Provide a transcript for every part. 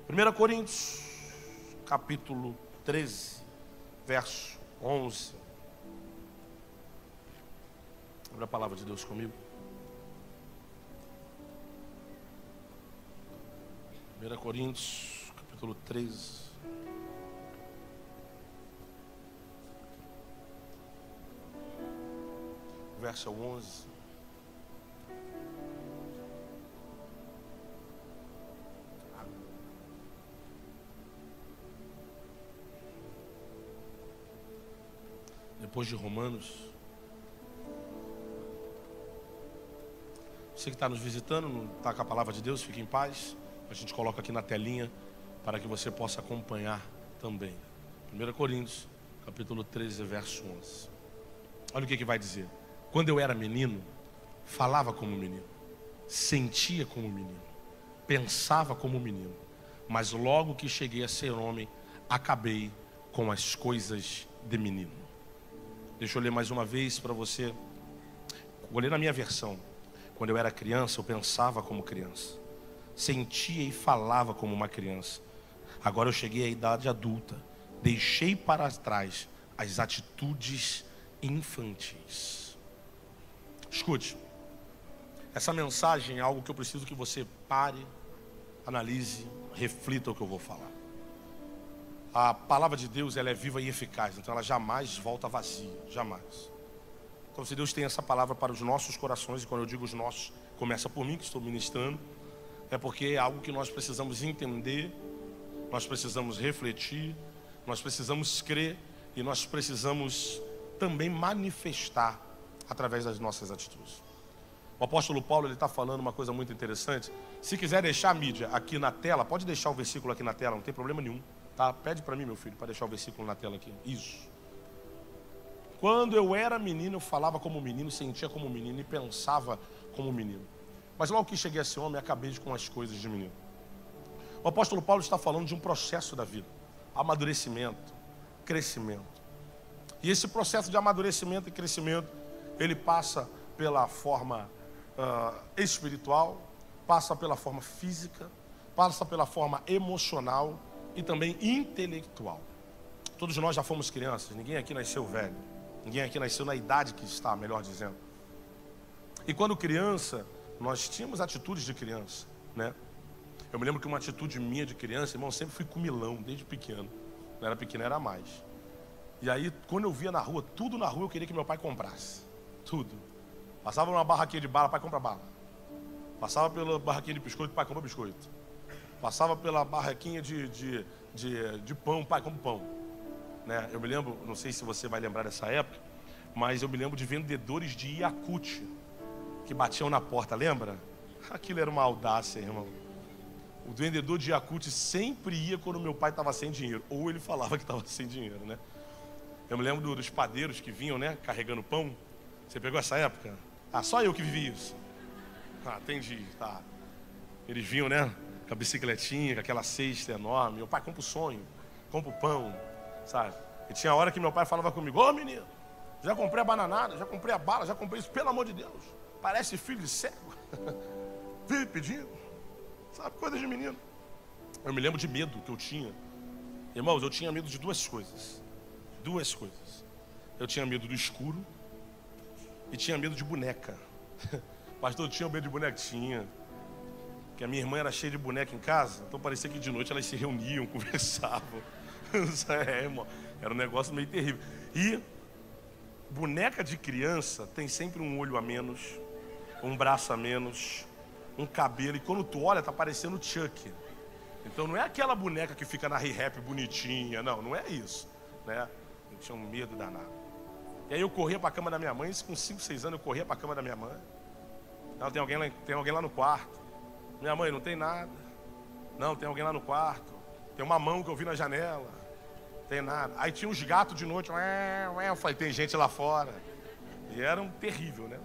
1 Coríntios, capítulo 13, verso 11. Abre a palavra de Deus comigo. 1 Coríntios, capítulo 13. Verso 11. Depois de Romanos. Você que está nos visitando, não está com a palavra de Deus, fique em paz. A gente coloca aqui na telinha para que você possa acompanhar também. 1 Coríntios, capítulo 13, verso 11. Olha o que vai dizer. Quando eu era menino, falava como menino, sentia como menino, pensava como menino, mas logo que cheguei a ser homem, acabei com as coisas de menino. Deixa eu ler mais uma vez para você. Vou ler na minha versão. Quando eu era criança, eu pensava como criança, sentia e falava como uma criança. Agora eu cheguei à idade adulta, deixei para trás as atitudes infantis. Escute, essa mensagem é algo que eu preciso que você pare, analise, reflita o que eu vou falar. A palavra de Deus, ela é viva e eficaz, então ela jamais volta vazia, jamais. Então se Deus tem essa palavra para os nossos corações, e quando eu digo os nossos, começa por mim que estou ministrando, é porque é algo que nós precisamos entender, nós precisamos refletir, nós precisamos crer e nós precisamos também manifestar através das nossas atitudes. O apóstolo Paulo, ele está falando uma coisa muito interessante. Se quiser deixar a mídia aqui na tela, pode deixar o versículo aqui na tela, não tem problema nenhum. Tá? Pede para mim, meu filho, para deixar o versículo na tela aqui. Isso. Quando eu era menino, eu falava como menino, sentia como menino e pensava como menino. Mas logo que cheguei a ser homem, acabei com as coisas de menino. O apóstolo Paulo está falando de um processo da vida. Amadurecimento, crescimento. E esse processo de amadurecimento e crescimento, ele passa pela forma espiritual, passa pela forma física, passa pela forma emocional e também intelectual. Todos nós já fomos crianças, ninguém aqui nasceu velho, ninguém aqui nasceu na idade que está, melhor dizendo. E quando criança, nós tínhamos atitudes de criança, né? Eu me lembro que uma atitude minha de criança, irmão, eu sempre fui comilão, desde pequeno. Não era pequeno, era mais. E aí, quando eu via na rua, tudo na rua eu queria que meu pai comprasse. Tudo. Passava numa barraquinha de bala, pai compra bala. Passava pela barraquinha de biscoito, pai compra biscoito. Passava pela barraquinha de pão, pai, como pão, né? Eu me lembro, não sei se você vai lembrar dessa época, mas eu me lembro de vendedores de Yakult que batiam na porta, lembra? Aquilo era uma audácia, irmão. O vendedor de Yakult sempre ia quando meu pai estava sem dinheiro, ou ele falava que estava sem dinheiro, né? Eu me lembro dos padeiros que vinham, né, carregando pão. Você pegou essa época? Ah, só eu que vivi isso. Ah, entendi, tá. Eles vinham, né, com a bicicletinha, com aquela cesta enorme. Meu pai, compra o sonho, compra o pão, sabe? E tinha hora que meu pai falava comigo: ô menino, já comprei a bananada, já comprei a bala, já comprei isso, pelo amor de Deus. Parece filho de cego. Vive pedindo, sabe, coisa de menino. Eu me lembro de medo que eu tinha. Irmãos, eu tinha medo de duas coisas. Duas coisas. Eu tinha medo do escuro e tinha medo de boneca. Pastor, eu tinha medo de bonequinha. Que a minha irmã era cheia de boneca em casa, então parecia que de noite elas se reuniam, conversavam. Irmão, era um negócio meio terrível. E boneca de criança tem sempre um olho a menos, um braço a menos, um cabelo, e quando tu olha, tá parecendo o Chuck. Então não é aquela boneca que fica na Re-Rap bonitinha, não é isso, né? Eu tinha um medo danado. E aí eu corria para a cama da minha mãe, isso com 5, 6 anos eu corria para a cama da minha mãe. Não, tem alguém lá no quarto. Minha mãe, não tem nada. Não, tem alguém lá no quarto. Tem uma mão que eu vi na janela. Tem nada. Aí tinha uns gatos de noite. Eu falei, tem gente lá fora. E era um terrível, né?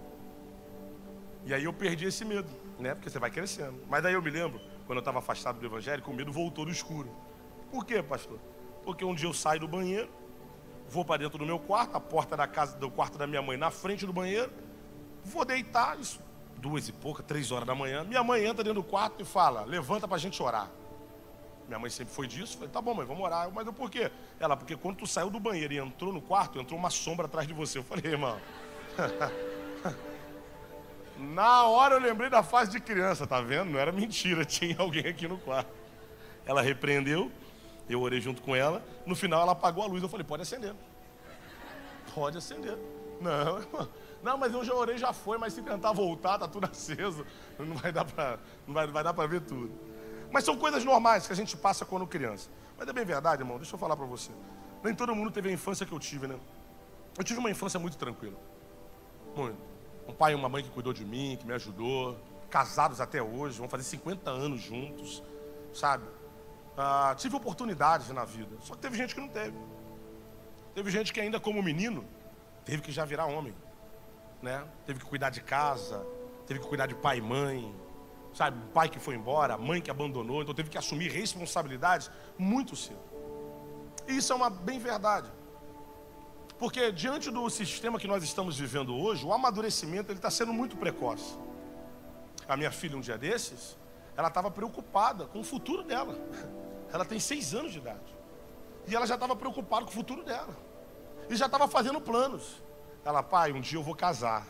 E aí eu perdi esse medo, né? Porque você vai crescendo. Mas daí eu me lembro, quando eu estava afastado do evangelho, o medo voltou do escuro. Por quê, pastor? Porque um dia eu saio do banheiro, vou para dentro do meu quarto, a porta da casa, do quarto da minha mãe na frente do banheiro, vou deitar, isso 2 e pouca, 3 horas da manhã, minha mãe entra dentro do quarto e fala, levanta pra gente orar. Minha mãe sempre foi disso. Falei, tá bom, mãe, vamos orar. Mas eu, por quê? Ela, porque quando tu saiu do banheiro e entrou no quarto, entrou uma sombra atrás de você. Eu falei, irmão... Na hora eu lembrei da fase de criança, tá vendo? Não era mentira, tinha alguém aqui no quarto. Ela repreendeu, eu orei junto com ela. No final ela apagou a luz, eu falei, pode acender. Pode acender. Não, mas eu já orei, já foi, mas se tentar voltar, tá tudo aceso. Não vai dar pra ver tudo. Mas são coisas normais que a gente passa quando criança. Mas é bem verdade, irmão, deixa eu falar pra você. Nem todo mundo teve a infância que eu tive, né? Eu tive uma infância muito tranquila. Muito. Um pai e uma mãe que cuidou de mim, que me ajudou. Casados até hoje, vão fazer 50 anos juntos, sabe? Tive oportunidades na vida. Só que teve gente que não teve. Teve gente que ainda como menino, teve que já virar homem, né? Teve que cuidar de casa, teve que cuidar de pai e mãe, sabe? O pai que foi embora, a mãe que abandonou. Então teve que assumir responsabilidades muito cedo. E isso é uma bem verdade. Porque diante do sistema que nós estamos vivendo hoje, o amadurecimento está sendo muito precoce. A minha filha, um dia desses, ela estava preocupada com o futuro dela. Ela tem 6 anos de idade. E ela já estava preocupada com o futuro dela. E já estava fazendo planos. Ela, pai, um dia eu vou casar.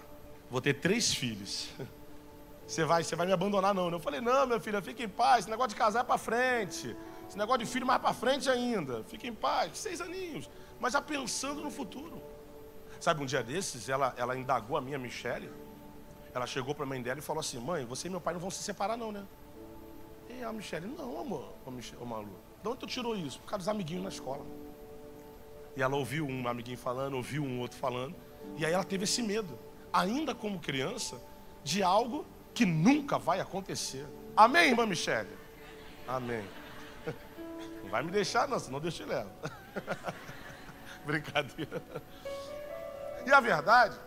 Vou ter 3 filhos. Você vai me abandonar não, né? Eu falei, não, minha filha, fique em paz. Esse negócio de casar é para frente. Esse negócio de filho mais para frente ainda. Fique em paz, 6 aninhos. Mas já pensando no futuro. Sabe, um dia desses, ela indagou a minha Michele. Ela chegou para a mãe dela e falou assim, mãe, você e meu pai não vão se separar não, né? E a Michele, não, amor, ô Malu, de onde tu tirou isso? Por causa dos amiguinhos na escola. E ela ouviu um amiguinho falando, ouviu um outro falando. E aí ela teve esse medo, ainda como criança, de algo que nunca vai acontecer. Amém, irmã Michele? Amém. Não vai me deixar não, senão Deus te leva. Brincadeira. E a verdade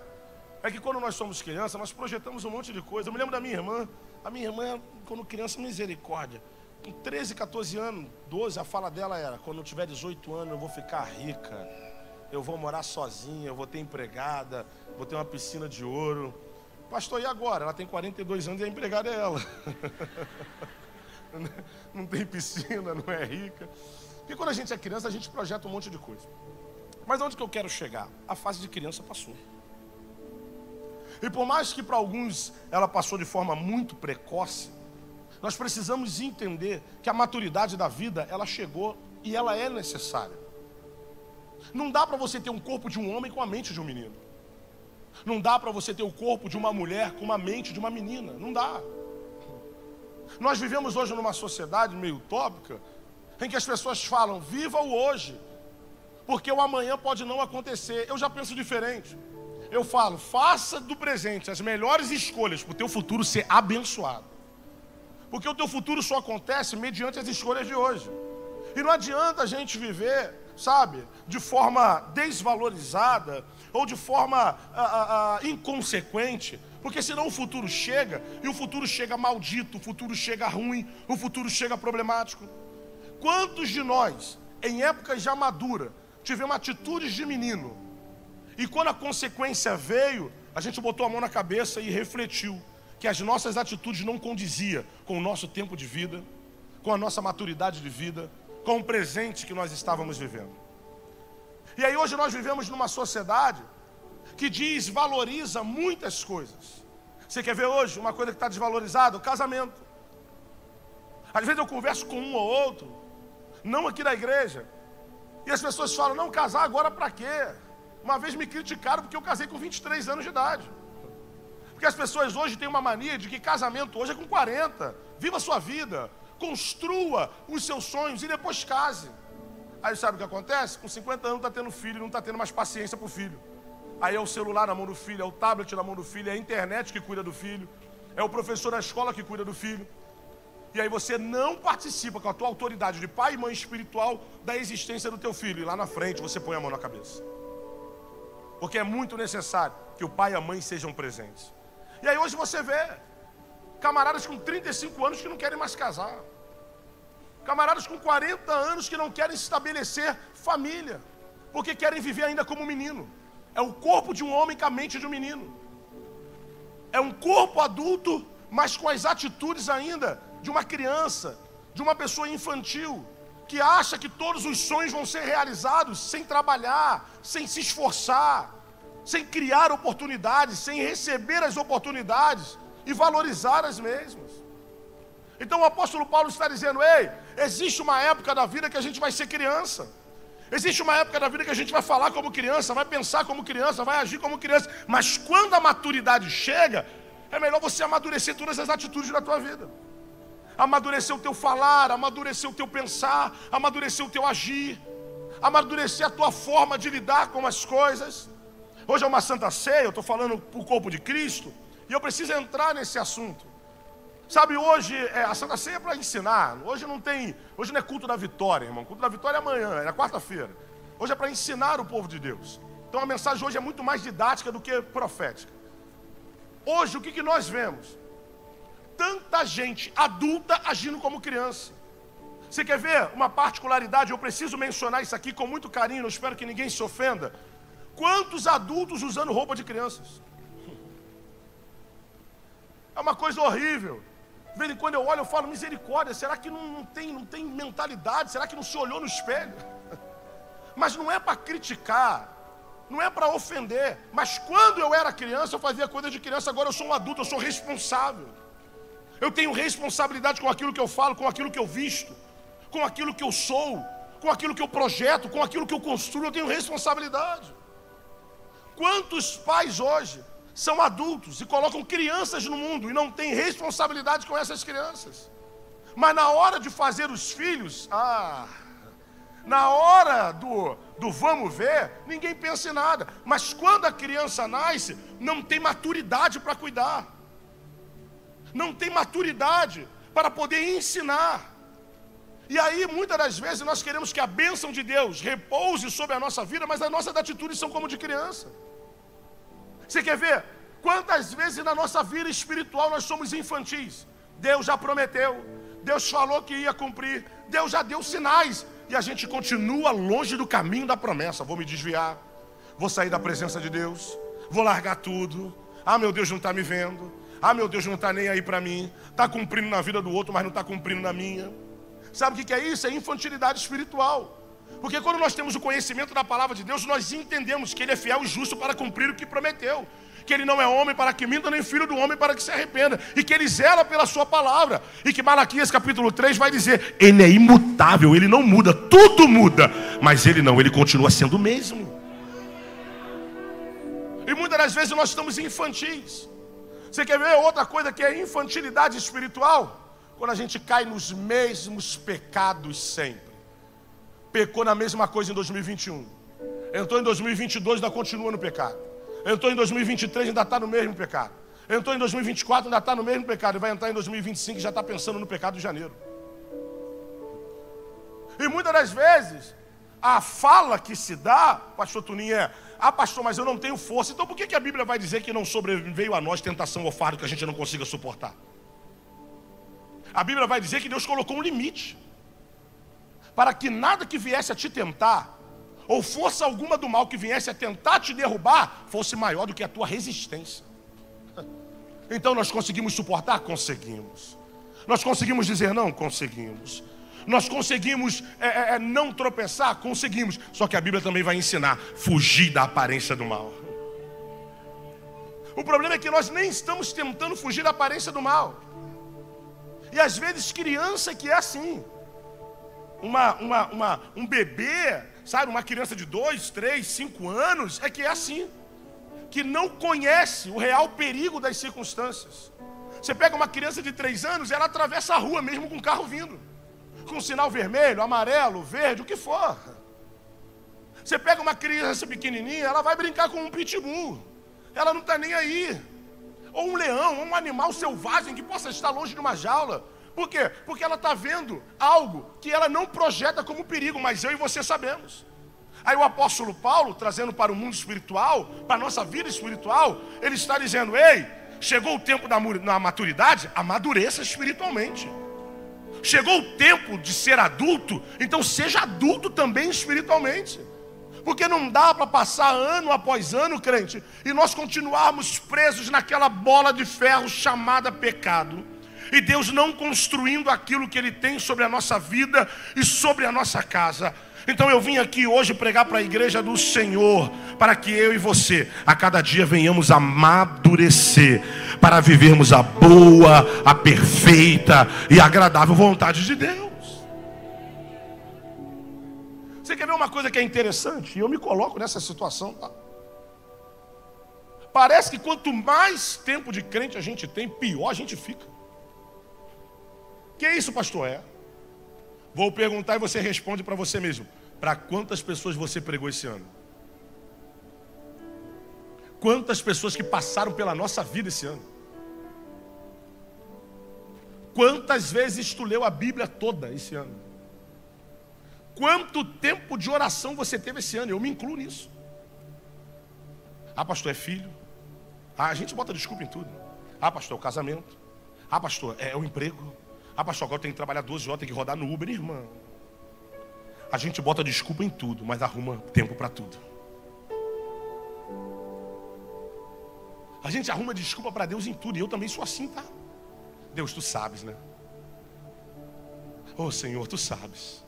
é que quando nós somos crianças, nós projetamos um monte de coisa. Eu me lembro da minha irmã. A minha irmã, quando criança, misericórdia. Com 13, 14 anos, 12, a fala dela era, quando eu tiver 18 anos eu vou ficar rica. Eu vou morar sozinha, eu vou ter empregada, vou ter uma piscina de ouro. Pastor, e agora? Ela tem 42 anos e a empregada é ela. Não tem piscina, não é rica. Porque quando a gente é criança, a gente projeta um monte de coisa. Mas onde que eu quero chegar? A fase de criança passou. E por mais que para alguns ela passou de forma muito precoce, nós precisamos entender que a maturidade da vida, ela chegou e ela é necessária. Não dá para você ter um corpo de um homem com a mente de um menino. Não dá para você ter o corpo de uma mulher com uma mente de uma menina. Não dá. Nós vivemos hoje numa sociedade meio utópica, em que as pessoas falam, viva o hoje, porque o amanhã pode não acontecer. Eu já penso diferente. Eu falo, faça do presente as melhores escolhas para o teu futuro ser abençoado. Porque o teu futuro só acontece mediante as escolhas de hoje. E não adianta a gente viver, sabe, de forma desvalorizada ou de forma inconsequente, porque senão o futuro chega, e o futuro chega maldito, o futuro chega ruim, o futuro chega problemático. Quantos de nós, em épocas já madura, tivemos atitudes de menino, e quando a consequência veio, a gente botou a mão na cabeça e refletiu que as nossas atitudes não condiziam com o nosso tempo de vida, com a nossa maturidade de vida, com o presente que nós estávamos vivendo. E aí hoje nós vivemos numa sociedade que desvaloriza muitas coisas. Você quer ver hoje uma coisa que está desvalorizada? O casamento. Às vezes eu converso com um ou outro, não aqui da igreja, e as pessoas falam, não, casar agora para quê? Uma vez me criticaram porque eu casei com 23 anos de idade. Porque as pessoas hoje têm uma mania de que casamento hoje é com 40. Viva a sua vida, construa os seus sonhos e depois case. Aí sabe o que acontece? Com 50 anos não está tendo filho, não está tendo mais paciência para o filho. Aí é o celular na mão do filho, é o tablet na mão do filho, é a internet que cuida do filho, é o professor da escola que cuida do filho. E aí você não participa com a tua autoridade de pai e mãe espiritual da existência do teu filho. E lá na frente você põe a mão na cabeça. Porque é muito necessário que o pai e a mãe sejam presentes. E aí hoje você vê camaradas com 35 anos que não querem mais casar. Camaradas com 40 anos que não querem estabelecer família, porque querem viver ainda como menino. É o corpo de um homem com a mente de um menino. É um corpo adulto, mas com as atitudes ainda de uma criança, de uma pessoa infantil, que acha que todos os sonhos vão ser realizados sem trabalhar, sem se esforçar, sem criar oportunidades, sem receber as oportunidades e valorizar as mesmas. Então o apóstolo Paulo está dizendo: ei, existe uma época da vida que a gente vai ser criança. Existe uma época da vida que a gente vai falar como criança, vai pensar como criança, vai agir como criança. Mas quando a maturidade chega, é melhor você amadurecer todas as atitudes da tua vida. Amadurecer o teu falar, amadurecer o teu pensar, amadurecer o teu agir, amadurecer a tua forma de lidar com as coisas. Hoje é uma Santa Ceia, eu estou falando para o corpo de Cristo, e eu preciso entrar nesse assunto. Sabe, hoje a Santa Ceia é para ensinar. Hoje não é culto da vitória, irmão. Culto da vitória é amanhã, é na quarta-feira. Hoje é para ensinar o povo de Deus. Então a mensagem hoje é muito mais didática do que profética. Hoje o que nós vemos? Tanta gente adulta agindo como criança. Você quer ver uma particularidade? Eu preciso mencionar isso aqui com muito carinho, eu espero que ninguém se ofenda. Quantos adultos usando roupa de crianças? É uma coisa horrível. De vez em quando eu olho, eu falo: misericórdia, será que não tem mentalidade? Será que não se olhou no espelho? Mas não é para criticar, não é para ofender. Mas quando eu era criança, eu fazia coisa de criança. Agora eu sou um adulto, eu sou responsável. Eu tenho responsabilidade com aquilo que eu falo, com aquilo que eu visto, com aquilo que eu sou, com aquilo que eu projeto, com aquilo que eu construo. Eu tenho responsabilidade. Quantos pais hoje são adultos e colocam crianças no mundo e não têm responsabilidade com essas crianças? Mas na hora de fazer os filhos, na hora do vamos ver, ninguém pensa em nada. Mas quando a criança nasce, não tem maturidade para cuidar, não tem maturidade para poder ensinar. E aí, muitas das vezes, nós queremos que a bênção de Deus repouse sobre a nossa vida, mas as nossas atitudes são como de criança. Você quer ver? Quantas vezes na nossa vida espiritual nós somos infantis? Deus já prometeu, Deus falou que ia cumprir, Deus já deu sinais, e a gente continua longe do caminho da promessa. Vou me desviar, vou sair da presença de Deus, vou largar tudo. Meu Deus não está me vendo, meu Deus não está nem aí para mim, está cumprindo na vida do outro, mas não está cumprindo na minha. Sabe o que é isso? É infantilidade espiritual. Porque quando nós temos o conhecimento da palavra de Deus, nós entendemos que Ele é fiel e justo para cumprir o que prometeu, que Ele não é homem para que minta, nem filho do homem para que se arrependa, e que Ele zela pela sua palavra, e que Malaquias capítulo 3 vai dizer: Ele é imutável, Ele não muda, tudo muda, mas Ele não, Ele continua sendo o mesmo. E muitas das vezes nós estamos infantis. Você quer ver outra coisa que é infantilidade espiritual? Quando a gente cai nos mesmos pecados sempre. Pecou na mesma coisa em 2021. Entrou em 2022 e ainda continua no pecado. Entrou em 2023 e ainda está no mesmo pecado. Entrou em 2024 e ainda está no mesmo pecado. E vai entrar em 2025 e já está pensando no pecado de janeiro. E muitas das vezes, a fala que se dá, pastor Tuninho, pastor, mas eu não tenho força. Então por que a Bíblia vai dizer que não sobreveio a nós tentação ou fardo que a gente não consiga suportar? A Bíblia vai dizer que Deus colocou um limite, para que nada que viesse a te tentar, ou força alguma do mal que viesse a tentar te derrubar, fosse maior do que a tua resistência. Então nós conseguimos suportar? Conseguimos. Nós conseguimos dizer não? Conseguimos. Nós conseguimos não tropeçar? Conseguimos. Só que a Bíblia também vai ensinar: fugir da aparência do mal. O problema é que nós nem estamos tentando fugir da aparência do mal. E às vezes criança que é assim, um bebê, sabe, uma criança de 2, 3, 5 anos, é que é assim, que não conhece o real perigo das circunstâncias. Você pega uma criança de 3 anos, ela atravessa a rua mesmo com o carro vindo, com sinal vermelho, amarelo, verde, o que for. Você pega uma criança pequenininha, ela vai brincar com um pitbull, ela não está nem aí. Ou um leão, um animal selvagem que possa estar longe de uma jaula. Por quê? Porque ela está vendo algo que ela não projeta como perigo, mas eu e você sabemos. Aí o apóstolo Paulo, trazendo para o mundo espiritual, para a nossa vida espiritual, ele está dizendo: ei, chegou o tempo da maturidade, amadureça espiritualmente. Chegou o tempo de ser adulto, então seja adulto também espiritualmente. Porque não dá para passar ano após ano, crente, e nós continuarmos presos naquela bola de ferro chamada pecado. E Deus não construindo aquilo que Ele tem sobre a nossa vida e sobre a nossa casa. Então eu vim aqui hoje pregar para a igreja do Senhor, para que eu e você, a cada dia venhamos amadurecer, para vivermos a boa, a perfeita e agradável vontade de Deus. Você quer ver uma coisa que é interessante? E eu me coloco nessa situação, tá? Parece que quanto mais tempo de crente a gente tem, pior a gente fica. Que isso, pastor? Vou perguntar e você responde para você mesmo. Para quantas pessoas você pregou esse ano? Quantas pessoas que passaram pela nossa vida esse ano? Quantas vezes tu leu a Bíblia toda esse ano? Quanto tempo de oração você teve esse ano? Eu me incluo nisso. Ah, pastor, é filho. Ah, a gente bota desculpa em tudo. Ah, pastor, é o casamento. Ah, pastor, é o emprego. Ah, pastor, agora tem que trabalhar 12 horas, tem que rodar no Uber, irmão. A gente bota desculpa em tudo, mas arruma tempo para tudo. A gente arruma desculpa para Deus em tudo, e eu também sou assim, tá? Deus, tu sabes, né? Oh, Senhor, tu sabes.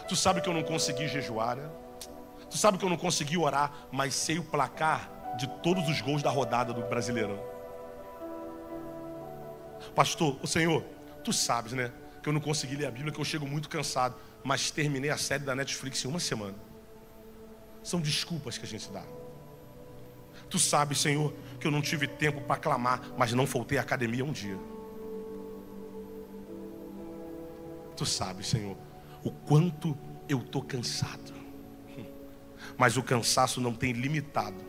Tu sabe que eu não consegui jejuar, né? Tu sabe que eu não consegui orar, mas sei o placar de todos os gols da rodada do Brasileirão. Pastor, o Senhor, tu sabes, né? Que eu não consegui ler a Bíblia, que eu chego muito cansado, mas terminei a série da Netflix em uma semana. São desculpas que a gente dá. Tu sabes, Senhor, que eu não tive tempo para clamar, mas não faltei à academia um dia. Tu sabes, Senhor, o quanto eu estou cansado. Mas o cansaço não tem limitado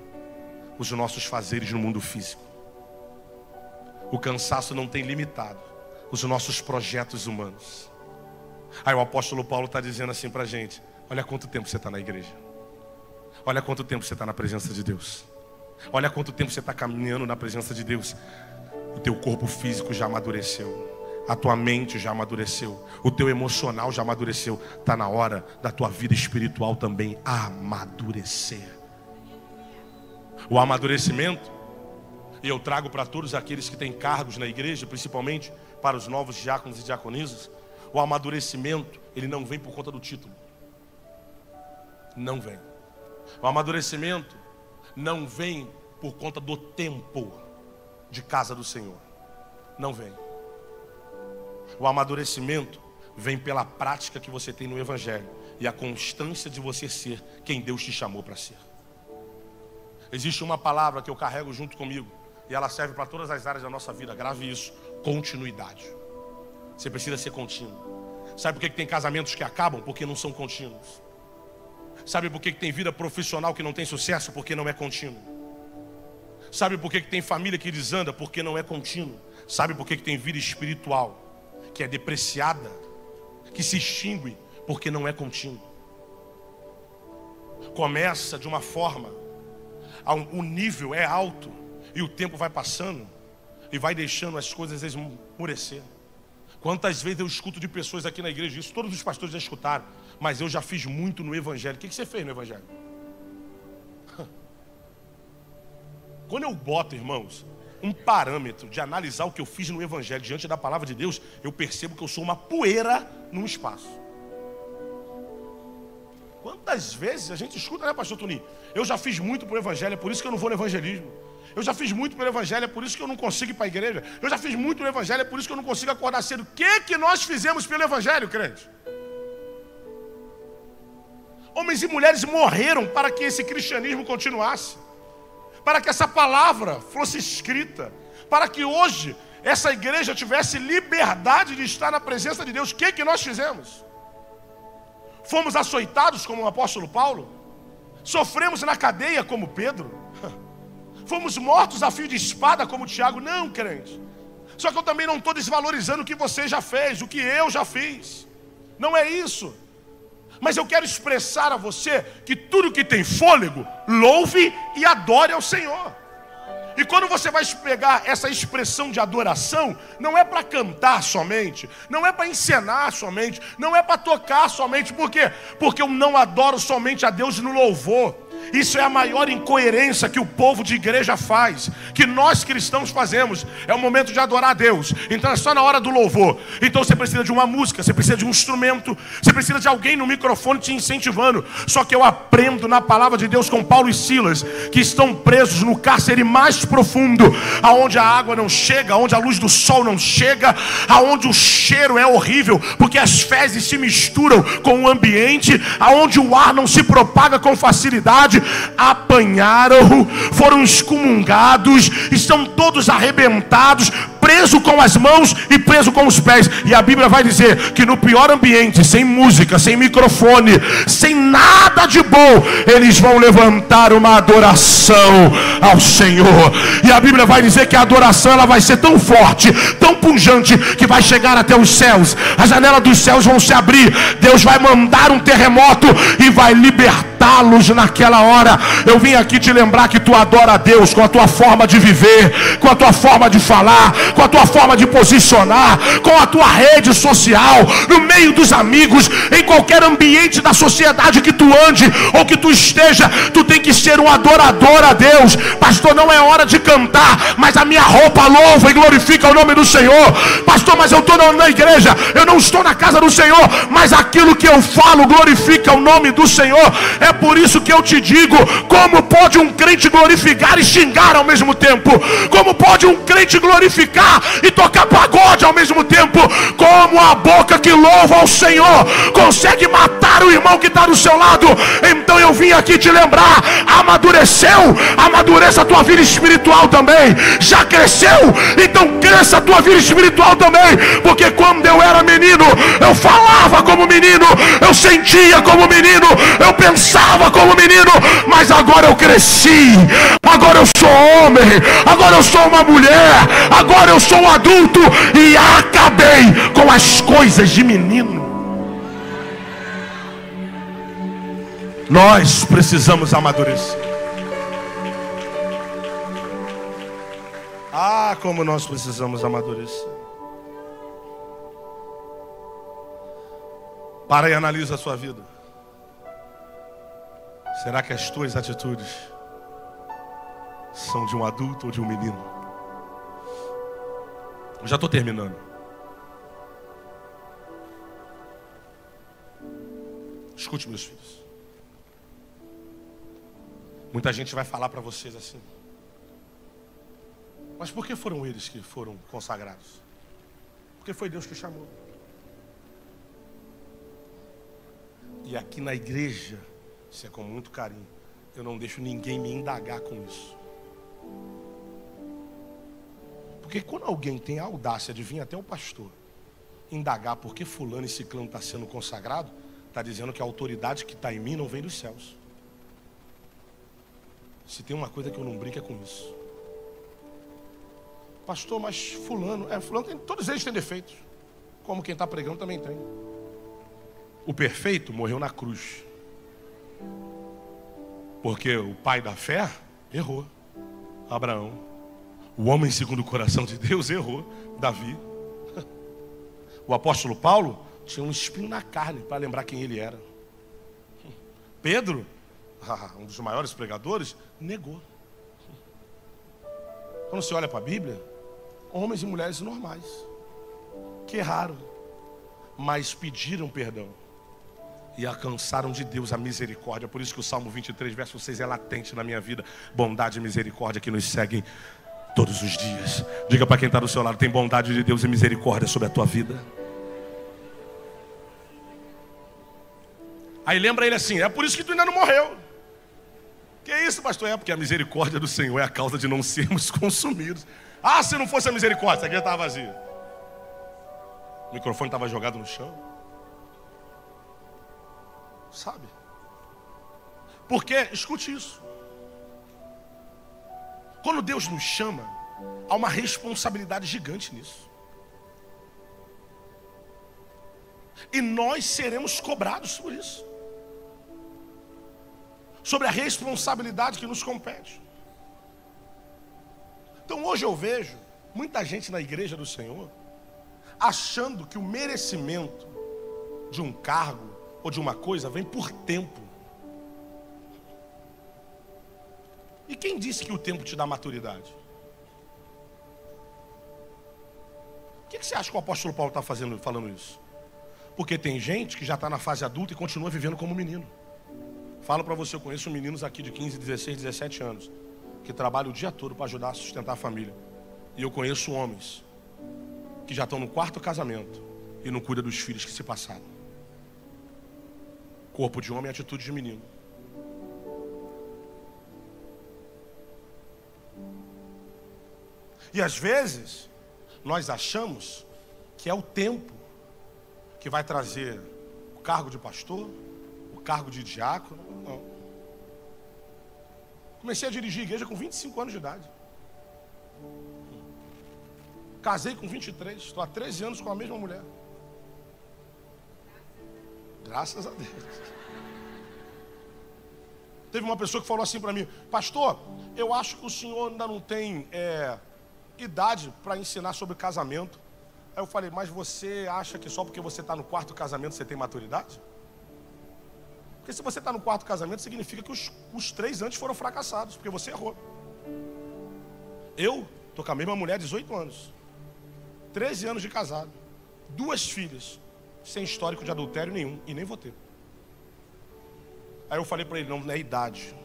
os nossos fazeres no mundo físico. O cansaço não tem limitado os nossos projetos humanos. Aí o apóstolo Paulo está dizendo assim para a gente: olha quanto tempo você está na igreja. Olha quanto tempo você está na presença de Deus. Olha quanto tempo você está caminhando na presença de Deus. O teu corpo físico já amadureceu. A tua mente já amadureceu. O teu emocional já amadureceu. Está na hora da tua vida espiritual também amadurecer. O amadurecimento, e eu trago para todos aqueles que têm cargos na igreja, principalmente para os novos diáconos e diaconisas, o amadurecimento, ele não vem por conta do título. Não vem. O amadurecimento não vem por conta do tempo de casa do Senhor. Não vem. O amadurecimento vem pela prática que você tem no Evangelho e a constância de você ser quem Deus te chamou para ser. Existe uma palavra que eu carrego junto comigo e ela serve para todas as áreas da nossa vida. Grave isso: continuidade. Você precisa ser contínuo. Sabe por que tem casamentos que acabam? Porque não são contínuos. Sabe por que tem vida profissional que não tem sucesso? Porque não é contínuo. Sabe por que tem família que desanda? Porque não é contínuo. Sabe por que tem vida espiritual que é depreciada, que se extingue? Porque não é contínuo. Começa de uma forma, o nível é alto e o tempo vai passando e vai deixando as coisas esmorecer. Quantas vezes eu escuto de pessoas aqui na igreja, isso todos os pastores já escutaram, mas eu já fiz muito no Evangelho. O que você fez no Evangelho? Quando eu boto, irmãos, um parâmetro de analisar o que eu fiz no Evangelho diante da palavra de Deus, eu percebo que eu sou uma poeira num espaço. Quantas vezes a gente escuta, né, pastor Toninho? Eu já fiz muito pro Evangelho, é por isso que eu não vou no evangelismo. Eu já fiz muito pelo Evangelho, é por isso que eu não consigo ir para a igreja. Eu já fiz muito no Evangelho, é por isso que eu não consigo acordar cedo. O que nós fizemos pelo Evangelho, crente? Homens e mulheres morreram para que esse cristianismo continuasse, para que essa palavra fosse escrita, para que hoje essa igreja tivesse liberdade de estar na presença de Deus. O que nós fizemos? Fomos açoitados como o apóstolo Paulo? Sofremos na cadeia como Pedro? Fomos mortos a fio de espada como Tiago? Não, crente. Só que eu também não estou desvalorizando o que você já fez, o que eu já fiz. Não é isso. Mas eu quero expressar a você que tudo que tem fôlego, louve e adore ao Senhor. E quando você vai pegar essa expressão de adoração, não é para cantar somente, não é para encenar somente, não é para tocar somente. Por quê? Porque eu não adoro somente a Deus no louvor. Isso é a maior incoerência que o povo de igreja faz, que nós cristãos fazemos. É o momento de adorar a Deus, então é só na hora do louvor. Então você precisa de uma música, você precisa de um instrumento, você precisa de alguém no microfone te incentivando. Só que eu aprendo na palavra de Deus com Paulo e Silas, que estão presos no cárcere mais profundo, aonde a água não chega, aonde a luz do sol não chega, aonde o cheiro é horrível, porque as fezes se misturam com o ambiente, aonde o ar não se propaga com facilidade. Apanharam, foram excomungados, estão todos arrebentados, preso com as mãos e preso com os pés. E a Bíblia vai dizer que no pior ambiente, sem música, sem microfone, sem nada de bom, eles vão levantar uma adoração ao Senhor. E a Bíblia vai dizer que a adoração ela vai ser tão forte, tão pujante, que vai chegar até os céus. As janelas dos céus vão se abrir, Deus vai mandar um terremoto e vai libertá-los naquela hora. Eu vim aqui te lembrar que tu adora a Deus com a tua forma de viver, com a tua forma de falar, com a tua forma de posicionar, com a tua rede social, no meio dos amigos, em qualquer ambiente da sociedade que tu ande ou que tu esteja, tu tem que ser um adorador a Deus. Pastor, não é hora de cantar, mas a minha roupa louva e glorifica o nome do Senhor. Pastor, mas eu estou na igreja, eu não estou na casa do Senhor, mas aquilo que eu falo glorifica o nome do Senhor. É por isso que eu te digo, como pode um crente glorificar e xingar ao mesmo tempo? Como pode um crente glorificar e tocar pagode ao mesmo tempo? Como a boca que louva ao Senhor consegue matar o irmão que está do seu lado? Então eu vim aqui te lembrar, amadureceu, amadureça a tua vida espiritual também. Já cresceu, então cresça a tua vida espiritual também. Porque quando eu era menino, eu falava como menino, eu sentia como menino, eu pensava como menino, mas agora eu cresci, agora eu sou homem, agora eu sou uma mulher, agora eu sou um adulto e acabei com as coisas de menino. Nós precisamos amadurecer. Ah, como nós precisamos amadurecer. Para e analisa a sua vida. Será que as tuas atitudes são de um adulto ou de um menino? Eu já estou terminando. Escute, meus filhos. Muita gente vai falar para vocês assim: mas por que foram eles que foram consagrados? Porque foi Deus que chamou. E aqui na igreja, isso é com muito carinho, eu não deixo ninguém me indagar com isso. Porque quando alguém tem a audácia de vir até o pastor indagar por que fulano e ciclano está sendo consagrado, está dizendo que a autoridade que está em mim não vem dos céus. Se tem uma coisa que eu não brinco é com isso. Pastor, mas fulano tem, todos eles têm defeitos, como quem está pregando também tem. O perfeito morreu na cruz, porque o pai da fé errou, Abraão. O homem segundo o coração de Deus errou, Davi. O apóstolo Paulo tinha um espinho na carne para lembrar quem ele era. Pedro, um dos maiores pregadores, negou. Quando você olha para a Bíblia, homens e mulheres normais que erraram, mas pediram perdão e alcançaram de Deus a misericórdia. Por isso que o Salmo 23, verso 6 é latente na minha vida. Bondade e misericórdia que nos seguem todos os dias. Diga para quem está do seu lado: tem bondade de Deus e misericórdia sobre a tua vida. Aí lembra ele assim: é por isso que tu ainda não morreu. Que isso, pastor? É porque a misericórdia do Senhor é a causa de não sermos consumidos. Ah, se não fosse a misericórdia, a igreja estava vazia. O microfone estava jogado no chão. Sabe? Porque, escute isso, quando Deus nos chama, há uma responsabilidade gigante nisso. E nós seremos cobrados por isso, sobre a responsabilidade que nos compete. Então hoje eu vejo muita gente na igreja do Senhor achando que o merecimento de um cargo ou de uma coisa vem por tempo. E quem disse que o tempo te dá maturidade? O que você acha que o apóstolo Paulo está falando isso? Porque tem gente que já está na fase adulta e continua vivendo como menino. Falo para você, eu conheço meninos aqui de 15, 16, 17 anos que trabalham o dia todo para ajudar a sustentar a família. E eu conheço homens que já estão no 4º casamento e não cuidam dos filhos que se passaram. Corpo de homem e atitude de menino. E às vezes nós achamos que é o tempo que vai trazer o cargo de pastor, o cargo de diácono. Não. Comecei a dirigir a igreja com 25 anos de idade. Casei com 23, estou há 13 anos com a mesma mulher. Graças a Deus. Teve uma pessoa que falou assim para mim: pastor, eu acho que o senhor ainda não tem idade para ensinar sobre casamento. Aí eu falei: mas você acha que só porque você está no 4º casamento você tem maturidade? Porque se você está no 4º casamento, significa que os 3 antes foram fracassados, porque você errou. Eu estou com a mesma mulher há 18 anos, 13 anos de casado, 2 filhas, sem histórico de adultério nenhum, e nem vou ter. Aí eu falei para ele: não é idade,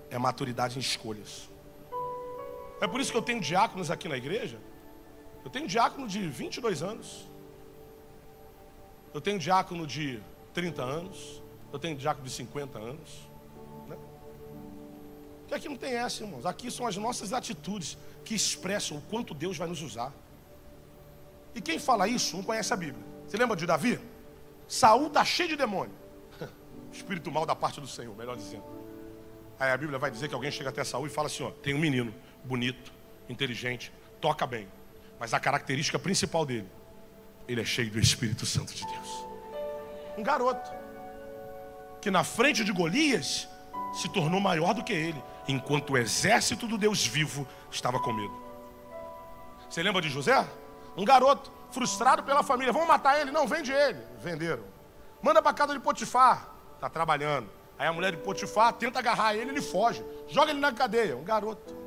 é maturidade em escolhas. É por isso que eu tenho diáconos aqui na igreja. Eu tenho diácono de 22 anos. Eu tenho diácono de 30 anos. Eu tenho diácono de 50 anos. Né? Porque aqui não tem essa, irmãos. Aqui são as nossas atitudes que expressam o quanto Deus vai nos usar. E quem fala isso não conhece a Bíblia. Você lembra de Davi? Saul está cheio de demônio. Espírito mal da parte do Senhor, melhor dizendo. Aí a Bíblia vai dizer que alguém chega até Saul e fala assim: ó, tem um menino bonito, inteligente, toca bem, mas a característica principal dele, ele é cheio do Espírito Santo de Deus. Um garoto que na frente de Golias se tornou maior do que ele, enquanto o exército do Deus vivo estava com medo. Você lembra de José? Um garoto frustrado pela família: vamos matar ele? Não, vende ele. Venderam. Manda para casa de Potifar. Está trabalhando. Aí a mulher de Potifar tenta agarrar ele, ele foge, joga ele na cadeia. Um garoto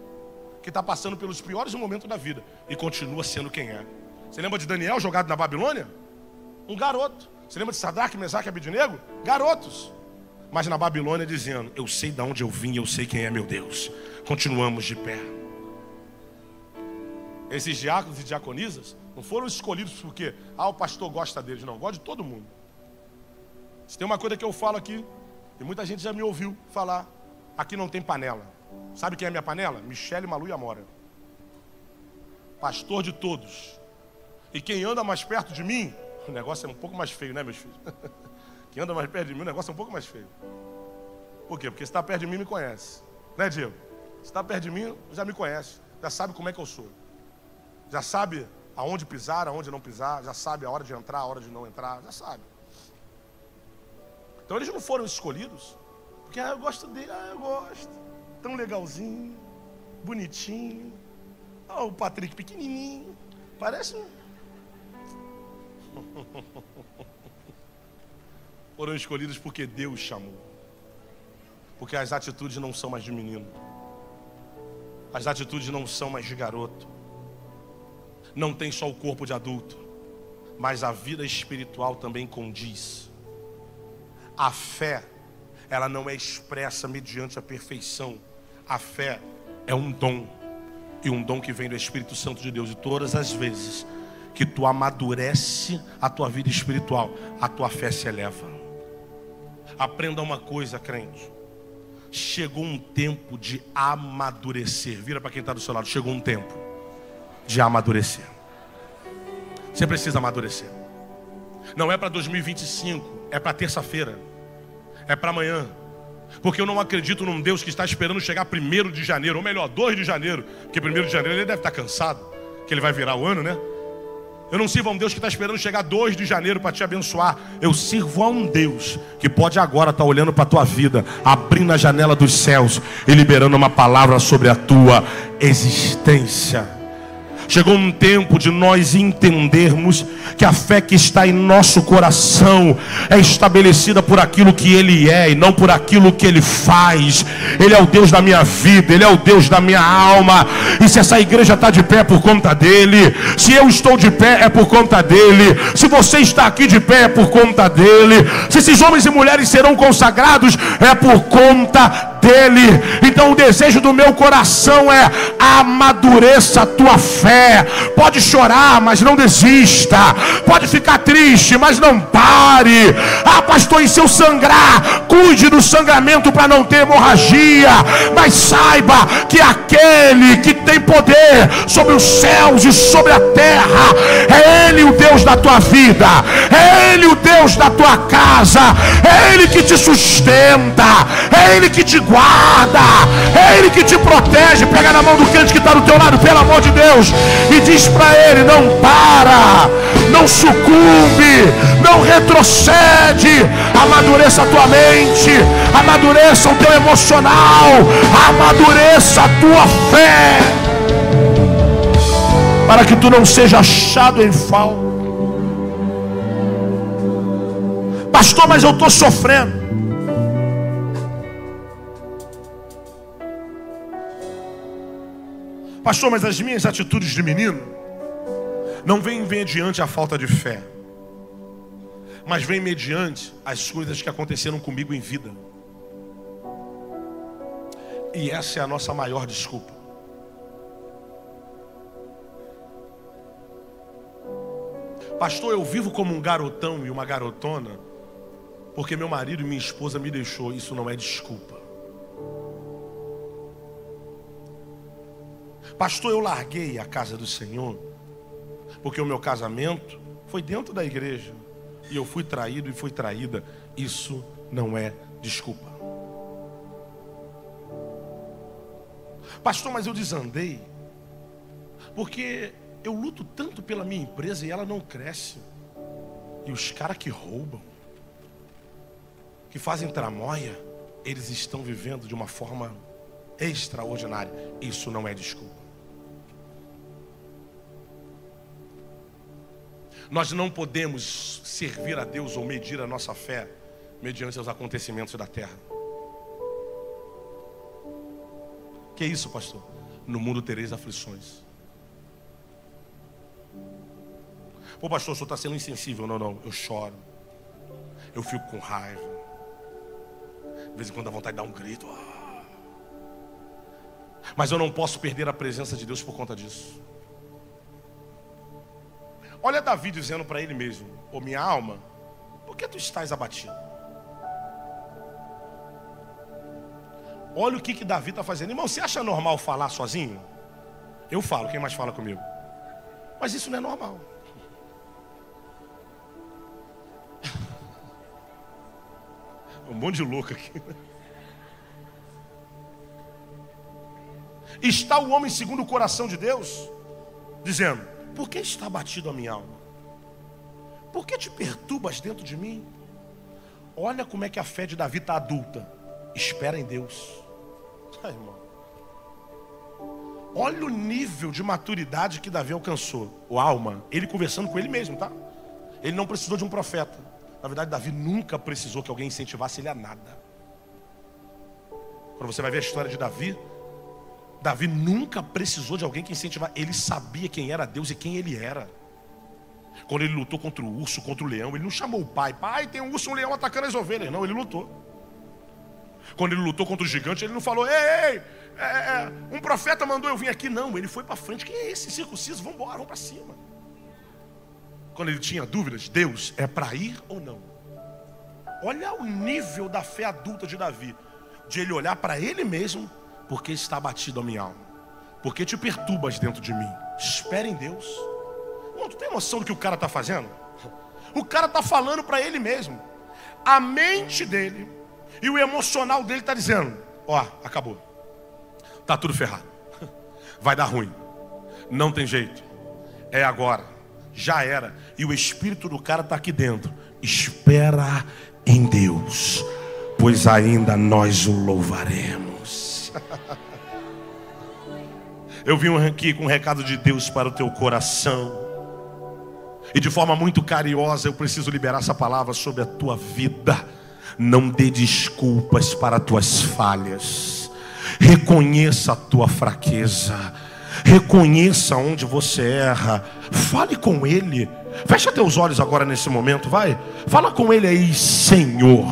que está passando pelos piores momentos da vida e continua sendo quem é. Você lembra de Daniel jogado na Babilônia? Um garoto. Você lembra de Sadraque, Mesaque e Abednego? Garotos. Mas na Babilônia dizendo: eu sei de onde eu vim, eu sei quem é meu Deus. Continuamos de pé. Esses diáconos e diaconisas não foram escolhidos porque o pastor gosta deles. Não, gosta de todo mundo. Se tem uma coisa que eu falo aqui, e muita gente já me ouviu falar: aqui não tem panela. Sabe quem é minha panela? Michele, Malu e Amora. Pastor de todos. E quem anda mais perto de mim, o negócio é um pouco mais feio, né, meus filhos? Quem anda mais perto de mim, o negócio é um pouco mais feio. Por quê? Porque se está perto de mim, me conhece. Né, Diego? Se está perto de mim, já me conhece. Já sabe como é que eu sou. Já sabe aonde pisar, aonde não pisar. Já sabe a hora de entrar, a hora de não entrar. Já sabe. Então eles não foram escolhidos porque eu gosto dele, eu gosto. Tão legalzinho, bonitinho. O Patrick pequenininho. Parece um... Foram escolhidos porque Deus chamou. Porque as atitudes não são mais de menino. As atitudes não são mais de garoto. Não tem só o corpo de adulto, mas a vida espiritual também condiz. A fé, ela não é expressa mediante a perfeição. A fé é um dom, e um dom que vem do Espírito Santo de Deus. E todas as vezes que tu amadurece a tua vida espiritual, a tua fé se eleva. Aprenda uma coisa, crente: chegou um tempo de amadurecer. Vira para quem está do seu lado: chegou um tempo de amadurecer. Você precisa amadurecer. Não é para 2025, é para terça-feira, é para amanhã. Porque eu não acredito num Deus que está esperando chegar 1º de janeiro, ou melhor, 2 de janeiro. Porque 1º de janeiro ele deve estar cansado, que ele vai virar o ano, né? Eu não sirvo a um Deus que está esperando chegar 2 de janeiro para te abençoar. Eu sirvo a um Deus que pode agora estar olhando para a tua vida, abrindo a janela dos céus e liberando uma palavra sobre a tua existência. Chegou um tempo de nós entendermos que a fé que está em nosso coração é estabelecida por aquilo que Ele é e não por aquilo que Ele faz. Ele é o Deus da minha vida, Ele é o Deus da minha alma. E se essa igreja está de pé é por conta dEle. Se eu estou de pé é por conta dEle. Se você está aqui de pé é por conta dEle. Se esses homens e mulheres serão consagrados é por conta dEle. Então o desejo do meu coração é: amadureça a tua fé. Pode chorar, mas não desista. Pode ficar triste, mas não pare. Ah, pastor, e se eu sangrar? Cuide do sangramento para não ter hemorragia. Mas saiba que aquele que tem poder sobre os céus e sobre a terra, é Ele o Deus da tua vida, é Ele o Deus da tua casa, é Ele que te sustenta, é Ele que te guarda, é Ele que te protege. Pega na mão do crente que está do teu lado, pelo amor de Deus, e diz para ele: não para, não sucumbe, não retrocede. Amadureça a tua mente, amadureça o teu emocional, amadureça a tua fé, para que tu não seja achado em falta. Pastor, mas eu estou sofrendo. Pastor, mas as minhas atitudes de menino não vêm mediante a falta de fé, mas vêm mediante as coisas que aconteceram comigo em vida. E essa é a nossa maior desculpa. Pastor, eu vivo como um garotão e uma garotona porque meu marido e minha esposa me deixou. Isso não é desculpa. Pastor, eu larguei a casa do Senhor porque o meu casamento foi dentro da igreja e eu fui traído e fui traída. Isso não é desculpa. Pastor, mas eu desandei porque eu luto tanto pela minha empresa e ela não cresce. E os caras que roubam, que fazem tramóia, eles estão vivendo de uma forma extraordinária. Isso não é desculpa. Nós não podemos servir a Deus ou medir a nossa fé mediante os acontecimentos da terra. Que isso, pastor? No mundo tereis aflições. Pô, pastor, o senhor está sendo insensível. Não, eu choro, eu fico com raiva, de vez em quando dá vontade de dar um grito. Mas eu não posso perder a presença de Deus por conta disso. Olha Davi dizendo para ele mesmo: ô minha alma, por que tu estás abatido? Olha o que Davi está fazendo. Irmão, você acha normal falar sozinho? Eu falo, quem mais fala comigo? Mas isso não é normal. Um monte de louco aqui. Está o homem segundo o coração de Deus, dizendo: por que está abatido a minha alma? Por que te perturbas dentro de mim? Olha como é que a fé de Davi está adulta. Espera em Deus. Ai, irmão. Olha o nível de maturidade que Davi alcançou. O alma, ele conversando com ele mesmo, tá? Ele não precisou de um profeta. Na verdade, Davi nunca precisou que alguém incentivasse ele a nada. Quando você vai ver a história de Davi, Davi nunca precisou de alguém que incentivasse. Ele sabia quem era Deus e quem ele era. Quando ele lutou contra o urso, contra o leão, ele não chamou o pai: pai, tem um urso e um leão atacando as ovelhas. Não, ele lutou. Quando ele lutou contra o gigante, ele não falou: ei, um profeta mandou eu vir aqui. Não, ele foi para frente. Quem é esse circunciso? Vamos embora, vamos para cima. Quando ele tinha dúvidas: Deus, é para ir ou não? Olha o nível da fé adulta de Davi, de ele olhar para ele mesmo. Por que está abatido a minha alma? Por que te perturbas dentro de mim? Espera em Deus. Não, tu tem noção do que o cara está fazendo? O cara está falando para ele mesmo. A mente dele e o emocional dele está dizendo: ó, acabou, tá tudo ferrado, vai dar ruim, não tem jeito, é agora, já era. E o espírito do cara está aqui dentro: espera em Deus, pois ainda nós o louvaremos. Eu vim aqui com um recado de Deus para o teu coração. E de forma muito carinhosa eu preciso liberar essa palavra sobre a tua vida. Não dê desculpas para as tuas falhas. Reconheça a tua fraqueza. Reconheça onde você erra. Fale com Ele. Fecha teus olhos agora nesse momento, vai. Fala com Ele aí. Senhor,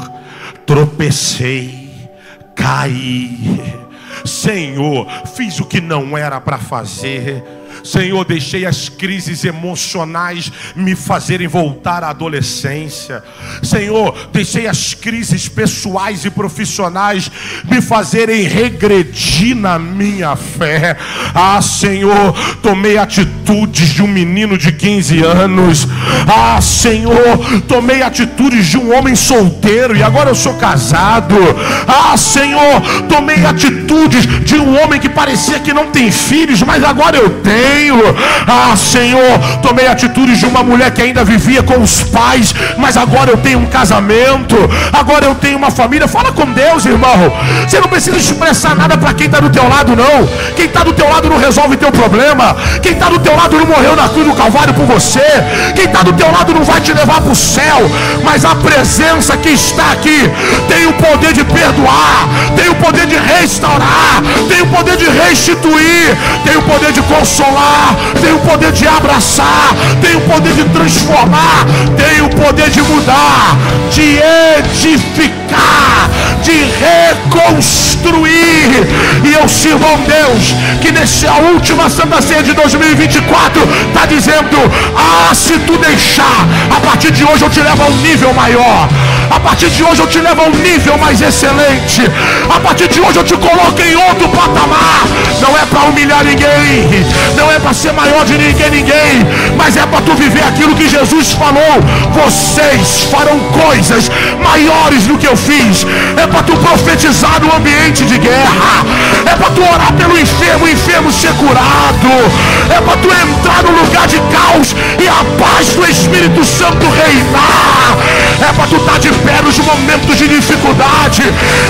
tropecei, caí. Senhor, fiz o que não era para fazer. Senhor, deixei as crises emocionais me fazerem voltar à adolescência. Senhor, deixei as crises pessoais e profissionais me fazerem regredir na minha fé. Ah, Senhor, tomei atitudes de um menino de 15 anos. Ah, Senhor, tomei atitudes de um homem solteiro e agora eu sou casado. Ah, Senhor, tomei atitudes de um homem que parecia que não tem filhos, mas agora eu tenho. Ah, Senhor, tomei atitudes de uma mulher que ainda vivia com os pais, mas agora eu tenho um casamento, agora eu tenho uma família. Fala com Deus, irmão. Você não precisa expressar nada para quem está do teu lado, não. Quem está do teu lado não resolve teu problema. Quem está do teu lado não morreu na cruz do Calvário por você. Quem está do teu lado não vai te levar para o céu. Mas a presença que está aqui tem o poder de perdoar, tem o poder de restaurar, tem o poder de restituir, tem o poder de consolar, tem o poder de abraçar, tem o poder de transformar, tem o poder de mudar, de edificar, de reconstruir. E eu sirvo a um Deus que nessa última Santa Ceia de 2024 está dizendo: ah, se tu deixar, a partir de hoje eu te levo a um nível maior. A partir de hoje eu te levo a um nível mais excelente. A partir de hoje eu te coloco em outro patamar. Não é para humilhar ninguém, não é para ser maior de ninguém, mas é para tu viver aquilo que Jesus falou: vocês farão coisas maiores do que eu fiz. É para tu profetizar no ambiente de guerra, é para tu orar pelo enfermo, o enfermo ser curado, é para tu entrar no lugar de caos e a paz do Espírito Santo reinar, é para tu estar de pé nos momentos de dificuldade,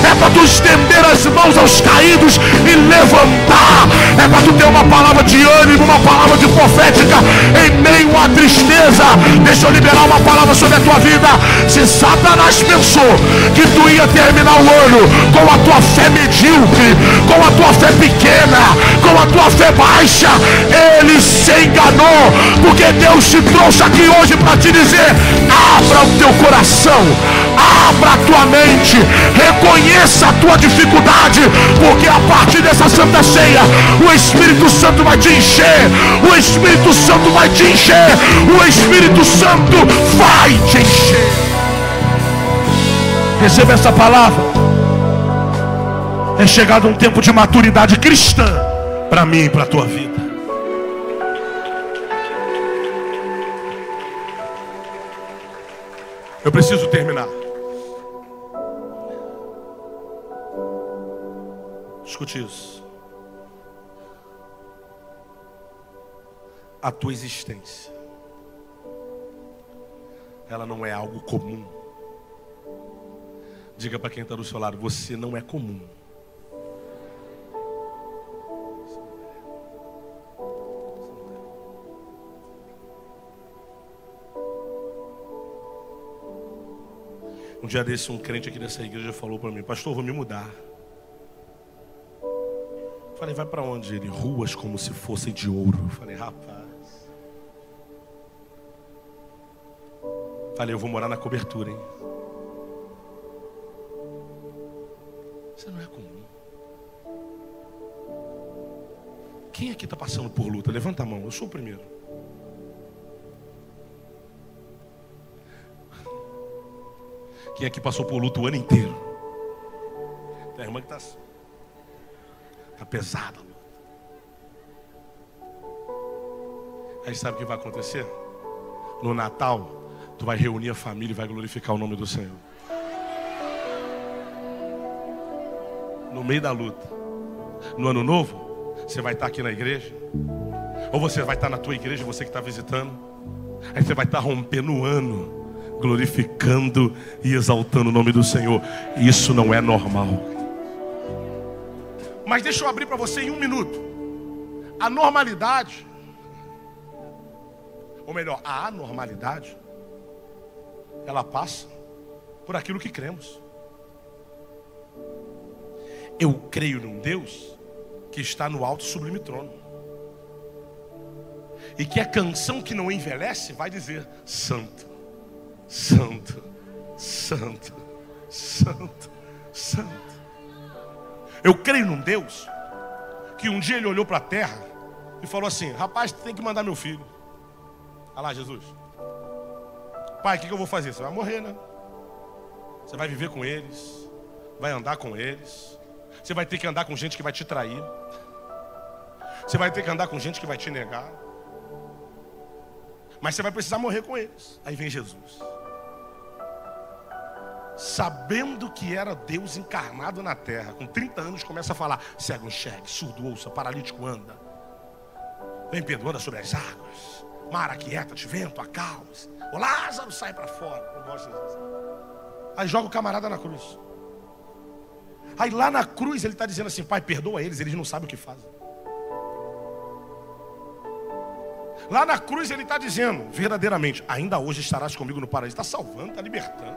é para tu estender as mãos aos caídos e levantar, é para tu ter uma palavra de ânimo, uma palavra de profética em meio à tristeza. Deixa eu liberar uma palavra sobre a tua vida. Se Satanás pensou que tu ia terminar o ano com a tua fé medíocre, com a tua fé pequena, com a tua fé baixa, ele se enganou, porque Deus te trouxe aqui hoje para te dizer: abra o teu coração, abra a tua mente, reconheça a tua dificuldade, porque a partir dessa Santa Ceia o Espírito Santo vai te encher, o Espírito Santo vai te encher, o Espírito Santo vai te encher. Receba essa palavra. É chegado um tempo de maturidade cristã para mim e para a tua vida. Eu preciso terminar. Escute isso. A tua existência, ela não é algo comum. Diga para quem está do seu lado: você não é comum. Um dia desse, um crente aqui dessa igreja falou para mim: pastor, vou me mudar. Falei: vai para onde? Ele: ruas como se fossem de ouro. Falei: rapaz. Falei: eu vou morar na cobertura, hein? Você não é comum. Quem aqui está passando por luta? Levanta a mão, eu sou o primeiro. Quem aqui passou por luta o ano inteiro? Tem a irmã que está pesada. Aí sabe o que vai acontecer? No Natal, tu vai reunir a família e vai glorificar o nome do Senhor. No meio da luta. No ano novo, você vai estar aqui na igreja. Ou você vai estar na tua igreja, você que está visitando. Aí você vai estar rompendo o ano, glorificando e exaltando o nome do Senhor. Isso não é normal. Mas deixa eu abrir para você em 1 minuto A normalidade, ou melhor, a anormalidade, ela passa por aquilo que cremos. Eu creio num Deus que está no alto e sublime trono, e que a canção que não envelhece vai dizer: santo, santo, santo, santo, santo. Eu creio num Deus que um dia ele olhou para a terra e falou assim: rapaz, tem que mandar meu filho. Olha lá, Jesus. Pai, o que eu vou fazer? Você vai morrer, né? Você vai viver com eles, vai andar com eles. Você vai ter que andar com gente que vai te trair. Você vai ter que andar com gente que vai te negar. Mas você vai precisar morrer com eles. Aí vem Jesus, sabendo que era Deus encarnado na terra. Com 30 anos começa a falar: cego enxergue, surdo ouça, paralítico anda, vem perdoando sobre as águas, mar aquieta-te, vento acalma-se, o Lázaro sai para fora. Eu gosto disso. Aí joga o camarada na cruz. Aí lá na cruz ele está dizendo assim: pai, perdoa eles não sabem o que fazem. Lá na cruz ele está dizendo verdadeiramente: ainda hoje estarás comigo no paraíso. Está salvando, está libertando.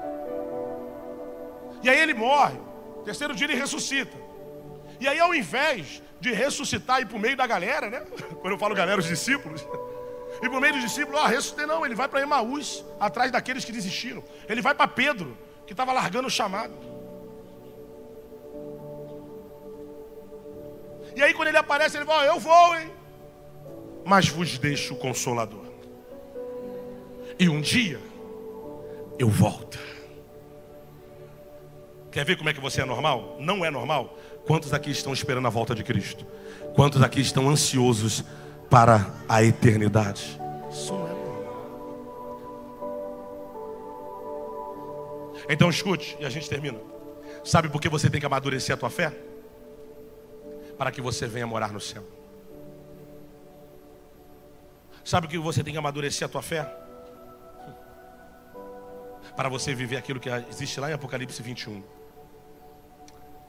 E aí ele morre, terceiro dia ele ressuscita. E aí, ao invés de ressuscitar e ir para o meio da galera, né? Quando eu falo galera, os discípulos, e para o meio dos discípulos, ressuscitei não, ele vai para Emaús, atrás daqueles que desistiram. Ele vai para Pedro, que estava largando o chamado. E aí quando ele aparece, ele fala: eu vou, hein? Mas vos deixo o Consolador. E um dia eu volto. Quer ver como é que você é normal? Não é normal? Quantos aqui estão esperando a volta de Cristo? Quantos aqui estão ansiosos para a eternidade? Isso não é normal. Então escute, e a gente termina. Sabe por que você tem que amadurecer a tua fé? Para que você venha morar no céu. Sabe o que você tem que amadurecer a tua fé? Para você viver aquilo que existe lá em Apocalipse 21.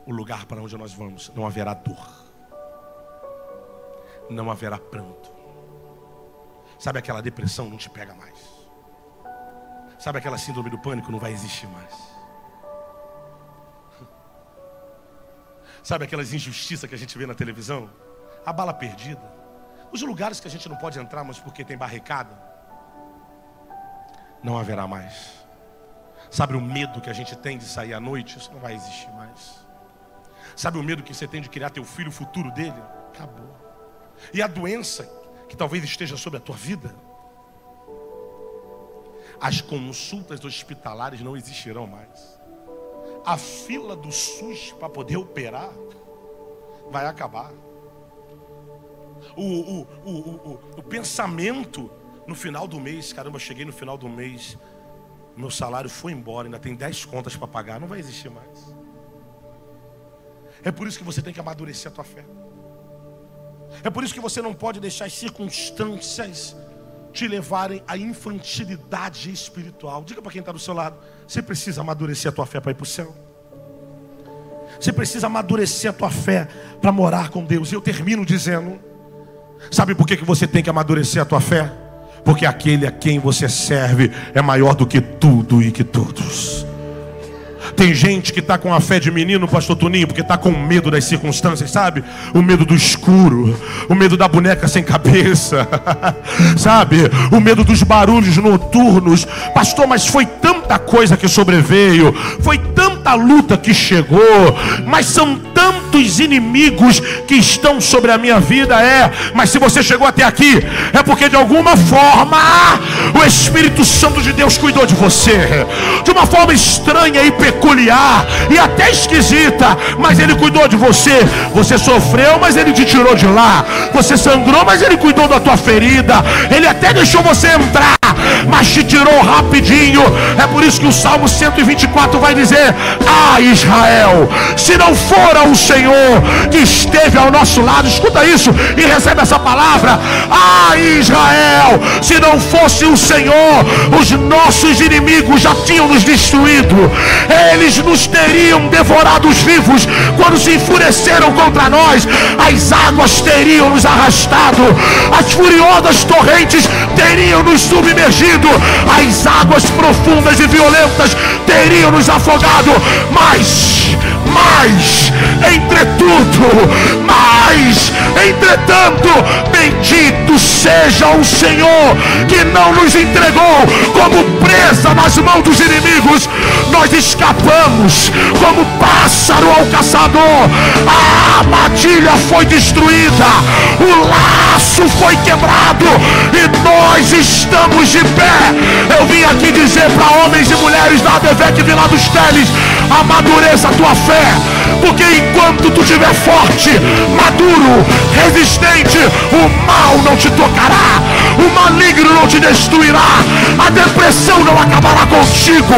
O lugar para onde nós vamos, não haverá dor, não haverá pranto. Sabe aquela depressão não te pega mais. Sabe aquela síndrome do pânico não vai existir mais. Sabe aquelas injustiças que a gente vê na televisão? A bala perdida. Os lugares que a gente não pode entrar, mas porque tem barricada, não haverá mais. Sabe o medo que a gente tem de sair à noite? Isso não vai existir mais. Sabe o medo que você tem de criar teu filho, o futuro dele? Acabou. E a doença que talvez esteja sobre a tua vida? As consultas hospitalares não existirão mais. A fila do SUS para poder operar vai acabar. O pensamento no final do mês: caramba, cheguei no final do mês, meu salário foi embora, ainda tem 10 contas para pagar, não vai existir mais. É por isso que você tem que amadurecer a tua fé. É por isso que você não pode deixar as circunstâncias te levarem à infantilidade espiritual. Diga para quem está do seu lado: você precisa amadurecer a tua fé para ir para o céu. Você precisa amadurecer a tua fé para morar com Deus. E eu termino dizendo: sabe por que você tem que amadurecer a tua fé? Porque aquele a quem você serve é maior do que tudo e que todos. Tem gente que está com a fé de menino, pastor Toninho, porque está com medo das circunstâncias, sabe? O medo do escuro, o medo da boneca sem cabeça, sabe? O medo dos barulhos noturnos. Pastor, mas foi tanta coisa que sobreveio, foi tanta luta que chegou, mas são tantos inimigos que estão sobre a minha vida. Mas se você chegou até aqui, é porque de alguma forma o Espírito Santo de Deus cuidou de você, de uma forma estranha e peculiar e até esquisita, mas Ele cuidou de você. Você sofreu, mas Ele te tirou de lá. Você sangrou, mas Ele cuidou da tua ferida. Ele até deixou você entrar mas te tirou rapidinho. É por isso que o Salmo 124 vai dizer: ah, Israel, se não fora o Senhor que esteve ao nosso lado, escuta isso e recebe essa palavra: ah, Israel, se não fosse o Senhor, os nossos inimigos já tinham nos destruído. Eles nos teriam devorados vivos. Quando se enfureceram contra nós, as águas teriam nos arrastado, as furiosas torrentes teriam nos submergido, as águas profundas e violentas teriam nos afogado. Mas, entretanto, bendito seja o Senhor que não nos entregou como presa nas mãos dos inimigos. Nós escapamos como pássaro ao caçador. A armadilha foi destruída, o laço foi quebrado e nós estamos de pé. Eu vim aqui dizer para homens e mulheres da ADVEC Vila dos Teles: amadureça a tua fé, porque enquanto tu estiver forte, maduro, resistente, o mal não te tocará, o maligno não te destruirá, a depressão não acabará contigo,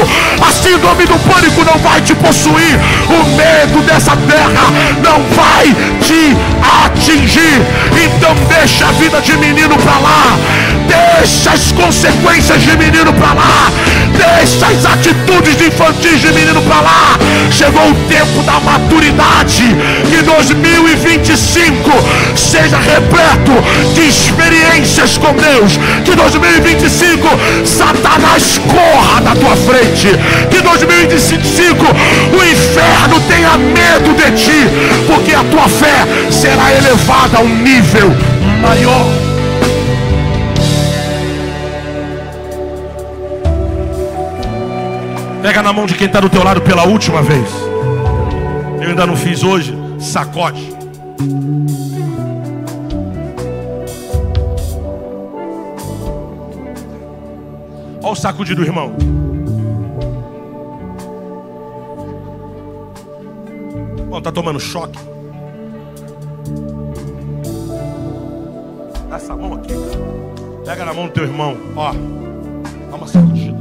a síndrome do pânico não vai te possuir, o medo dessa terra não vai te atingir. Então deixa a vida de menino pra lá, deixa as consequências de menino pra lá, deixa as atitudes de infantis de menino pra lá. Chegou o tempo da maturidade. Que 2025 seja repleto de experiências com Deus. Que 2025 Satanás corra da tua frente. Que 2025 o inferno tenha medo de ti, porque a tua fé será elevada a um nível maior. Pega na mão de quem está do teu lado pela última vez. Eu ainda não fiz hoje. Sacode. Olha o sacudido, irmão. Bom, tá tomando choque? Dá essa mão aqui. Pega na mão do teu irmão. Ó, dá uma sacudida.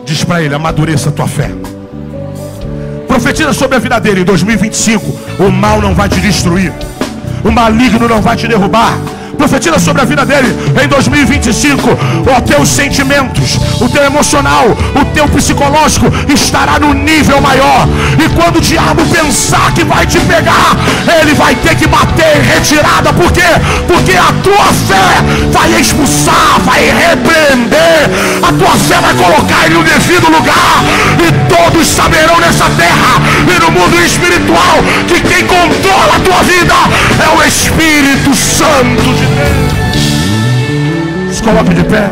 Diz para ele: amadureça a tua fé. Profetiza sobre a vida dele. Em 2025 o mal não vai te destruir, o maligno não vai te derrubar. Profetiza sobre a vida dele. Em 2025 os teus sentimentos, o teu emocional, o teu psicológico estará no nível maior. E quando o diabo pensar que vai te pegar, ele vai ter que bater em retirada. Por quê? Porque a tua fé vai expulsar, vai repreender, a tua fé vai colocar ele no devido lugar. E todos saberão nessa terra e no mundo espiritual que quem controla a tua vida é o Espírito Santo de Deus. Se coloque de pé.